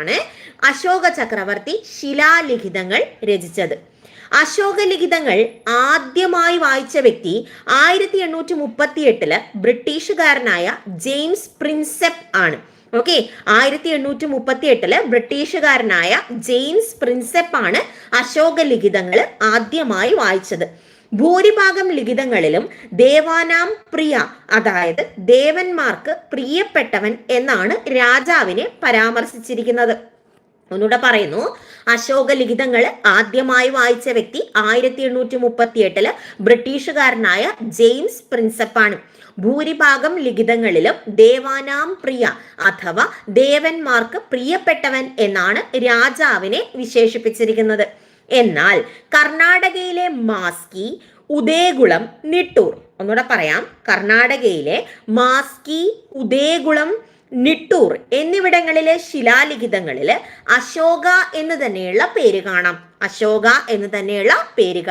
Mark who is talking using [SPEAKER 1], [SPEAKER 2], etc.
[SPEAKER 1] ആണ് അശോക ചക്രവർത്തി ശിലാലിഖിതങ്ങൾ രചിച്ചത്. അശോക ലിഖിതങ്ങൾ ആദ്യമായി വായിച്ച വ്യക്തി 1838 ബ്രിട്ടീഷുകാരനായ ജെയിംസ് പ്രിൻസെപ്പ് ആണ്. ഓക്കെ, 1838 ബ്രിട്ടീഷുകാരനായ ജെയിംസ് പ്രിൻസെപ്പ് ആണ് അശോക ലിഖിതങ്ങൾ ആദ്യമായി വായിച്ചത്. ഭൂരിഭാഗം ലിഖിതങ്ങളിലും ദേവാനാം പ്രിയ, അതായത് ദേവന്മാർക്ക് പ്രിയപ്പെട്ടവൻ എന്നാണ് രാജാവിനെ പരാമർശിച്ചിരിക്കുന്നത്. ഒന്നുകൂടെ പറയുന്നു, അശോക ലിഖിതങ്ങൾ ആദ്യമായി വായിച്ച വ്യക്തി 1838 ബ്രിട്ടീഷുകാരനായ ജെയിംസ് പ്രിൻസെപ്പാണ്. ഭൂരിഭാഗം ലിഖിതങ്ങളിലും ദേവാനാം പ്രിയ അഥവാ ദേവന്മാർക്ക് പ്രിയപ്പെട്ടവൻ എന്നാണ് രാജാവിനെ വിശേഷിപ്പിച്ചിരിക്കുന്നത്. എന്നാൽ കർണാടകയിലെ മാസ്കി, ഉദയകുളം, നിട്ടൂർ, ഒന്നുകൂടെ പറയാം, കർണാടകയിലെ മാസ്കി, ഉദയകുളം, നിട്ടൂർ എന്നിവിടങ്ങളിലെ ശിലാലിഖിതങ്ങളിൽ അശോക എന്ന് തന്നെയുള്ള പേര് കാണാം. അശോക എന്ന് തന്നെയുള്ള പേര് കാണാം.